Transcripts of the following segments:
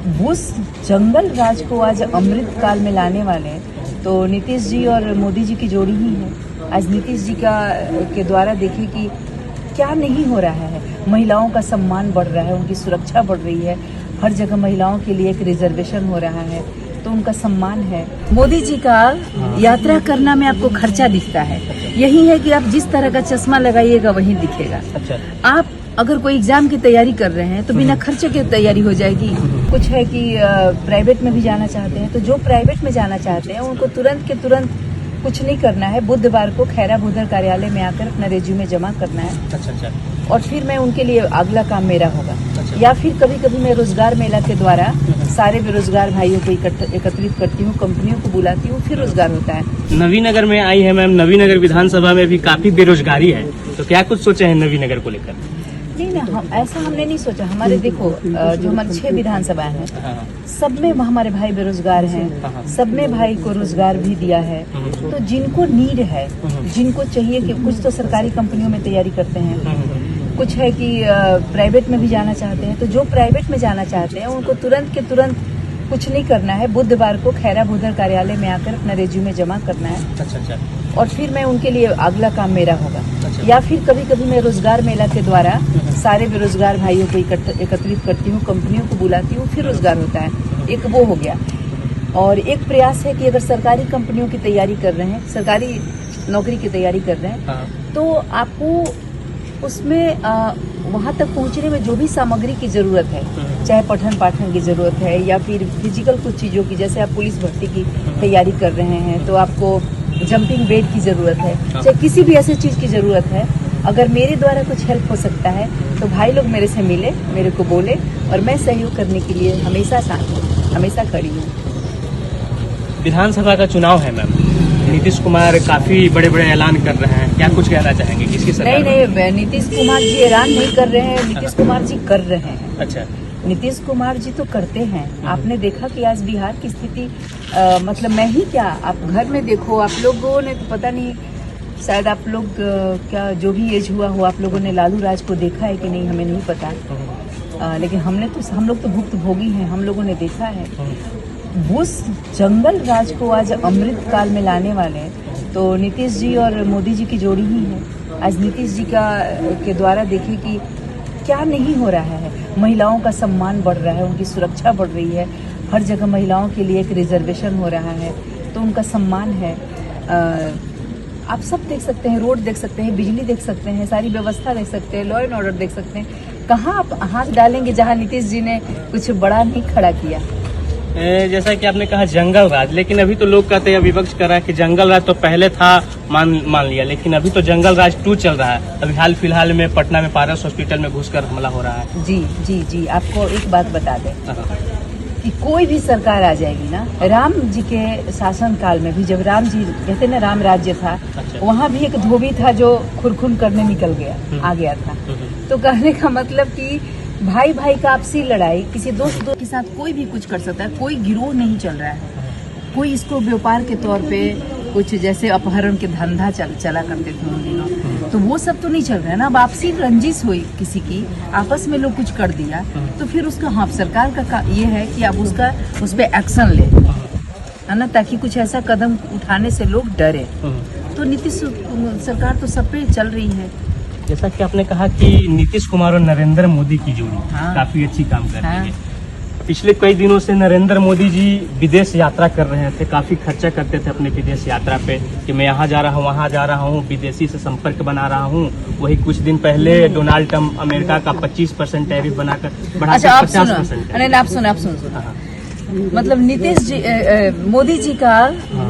उस जंगल राज को आज अमृत काल में लाने वाले तो नीतीश जी और मोदी जी की जोड़ी ही है। आज नीतीश जी के द्वारा देखिए कि क्या नहीं हो रहा है। महिलाओं का सम्मान बढ़ रहा है, उनकी सुरक्षा बढ़ रही है, हर जगह महिलाओं के लिए एक रिजर्वेशन हो रहा है, तो उनका सम्मान है। मोदी जी का यात्रा करना में आपको खर्चा दिखता है, यही है कि आप जिस तरह का चश्मा लगाइएगा वही दिखेगा। अच्छा। आप अगर कोई एग्जाम की तैयारी कर रहे हैं तो बिना खर्चे की तैयारी हो जाएगी। कुछ है कि प्राइवेट में भी जाना चाहते हैं, तो जो प्राइवेट में जाना चाहते हैं उनको तुरंत के तुरंत कुछ नहीं करना है, बुधवार को खैरा भूधर कार्यालय में आकर अपना रेज्यूमे जमा करना है। अच्छा। और फिर मैं उनके लिए अगला काम मेरा होगा। अच्छा। या फिर कभी कभी मैं रोजगार मेला के द्वारा सारे बेरोजगार भाइयों को एकत्रित करती हूँ, कंपनियों को बुलाती हूँ, फिर रोजगार होता है। नवीनगर में आई है मैम, नवीनगर विधानसभा में भी काफी बेरोजगारी है, तो क्या कुछ सोचे हैं नवीनगर को लेकर? नहीं ना, ऐसा हमने नहीं सोचा। हमारे देखो जो हमारे 6 विधानसभा हैं, सब में हमारे भाई बेरोजगार हैं, सब में भाई को रोजगार भी दिया है। तो जिनको नीड है, जिनको चाहिए कि कुछ तो सरकारी कंपनियों में तैयारी करते हैं, कुछ है कि प्राइवेट में भी जाना चाहते हैं, तो जो प्राइवेट में जाना चाहते हैं उनको तुरंत के तुरंत कुछ नहीं करना है, बुधवार को खैरा भूधर कार्यालय में आकर अपना रेज्यूमे जमा करना है। अच्छा। और फिर मैं उनके लिए अगला काम मेरा होगा। अच्छा। या फिर कभी कभी मैं रोजगार मेला के द्वारा सारे बेरोजगार भाइयों को एकत्रित करती हूँ, कंपनियों को बुलाती हूँ, फिर रोजगार होता है। एक वो हो गया। और एक प्रयास है कि अगर सरकारी कंपनियों की तैयारी कर रहे हैं, सरकारी नौकरी की तैयारी कर रहे हैं, तो आपको उसमें वहां तक पहुंचने में जो भी सामग्री की जरूरत है, चाहे पठन पाठन की जरूरत है या फिर फिजिकल कुछ चीजों की, जैसे आप पुलिस भर्ती की तैयारी कर रहे हैं तो आपको जंपिंग बेड की जरूरत है, चाहे किसी भी ऐसी चीज की जरूरत है, अगर मेरे द्वारा कुछ हेल्प हो सकता है तो भाई लोग मेरे से मिले, मेरे को बोले, और मैं सहयोग करने के लिए हमेशा साथ हूँ, हमेशा खड़ी हूँ। विधानसभा का चुनाव है मैम, नीतीश कुमार काफी बड़े बड़े ऐलान कर रहे हैं, क्या कुछ कहना चाहेंगे? किसकी सरकार? नहीं, नीतीश कुमार जी ऐलान नहीं कर रहे हैं, नीतीश कुमार जी कर रहे हैं। अच्छा। नीतीश कुमार जी तो करते हैं। आपने देखा कि आज बिहार की स्थिति मतलब मैं ही क्या, आप घर में देखो, आप लोगों ने तो पता नहीं, शायद आप लोग क्या जो भी एज हुआ हो, आप लोगों ने लालू राज को देखा है कि नहीं हमें नहीं पता, लेकिन हम लोग तो भुक्तभोगी हैं, हम लोगों ने देखा है। उस जंगल राज को आज अमृत काल में लाने वाले तो नीतीश जी और मोदी जी की जोड़ी ही है। आज नीतीश जी के द्वारा देखिए कि क्या नहीं हो रहा है। महिलाओं का सम्मान बढ़ रहा है, उनकी सुरक्षा बढ़ रही है, हर जगह महिलाओं के लिए एक रिजर्वेशन हो रहा है, तो उनका सम्मान है। आप सब देख सकते हैं, रोड देख सकते हैं, बिजली देख सकते हैं, सारी व्यवस्था देख सकते हैं, लॉ एंड ऑर्डर देख सकते हैं। कहाँ आप हाथ डालेंगे जहाँ नीतीश जी ने कुछ बड़ा नहीं खड़ा किया। जैसा कि आपने कहा जंगल राज, लेकिन अभी तो लोग कहते हैं, विपक्ष कर रहा है कि जंगल राज तो पहले था, मान लिया, लेकिन अभी तो जंगल राज 2 चल रहा है। अभी हाल फिलहाल में पटना में पारस हॉस्पिटल में घुसकर हमला हो रहा है। जी, आपको एक बात बता दें कि कोई भी सरकार आ जाएगी ना, राम जी के शासन काल में भी, जब राम जी कहते ना राम राज्य था, वहाँ भी एक धोबी था जो खुरखुन करने निकल गया, आ गया था। तो कहने का मतलब कि भाई का आपसी लड़ाई, किसी दोस्त के साथ कोई भी कुछ कर सकता है, कोई गिरोह नहीं चल रहा है। कोई इसको व्यापार के तौर पे कुछ जैसे अपहरण के धंधा चला करते थे उन दिनों, तो वो सब तो नहीं चल रहा है ना। अब आपसी रंजिश हुई किसी की, आपस में लोग कुछ कर दिया, तो फिर उसका सरकार का ये है कि आप उस पे एक्शन ले, है ना, ताकि कुछ ऐसा कदम उठाने से लोग डरे। तो नीतीश सरकार तो सब पे चल रही है। जैसा कि आपने कहा कि नीतीश कुमार और नरेंद्र मोदी की जोड़ी काफी अच्छी काम कर रही है। पिछले कई दिनों से नरेंद्र मोदी जी विदेश यात्रा कर रहे थे, काफी खर्चा करते थे अपने विदेश यात्रा पे कि मैं यहाँ जा रहा हूँ, वहाँ जा रहा हूँ, विदेशी से संपर्क बना रहा हूँ। वही कुछ दिन पहले डोनाल्ड ट्रम्प अमेरिका का 25% टैरिफ बढ़ाकर 50%। आप सुनो। मतलब नीतीश जी मोदी जी का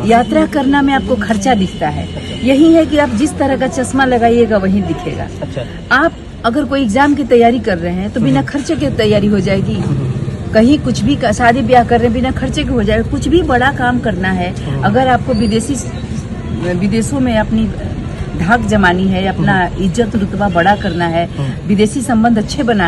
यात्रा करना में आपको खर्चा दिखता है, यही है कि आप जिस तरह का चश्मा लगाइएगा वही दिखेगा। अच्छा। आप अगर कोई एग्जाम की तैयारी कर रहे हैं तो बिना खर्चे की तैयारी हो जाएगी। कहीं कुछ भी शादी ब्याह कर रहे हैं बिना खर्चे के हो जाएगा। कुछ भी बड़ा काम करना है, अगर आपको विदेशों में अपनी धाक जमानी है, अपना इज्जत रुतबा बड़ा करना है, विदेशी संबंध अच्छे बनाना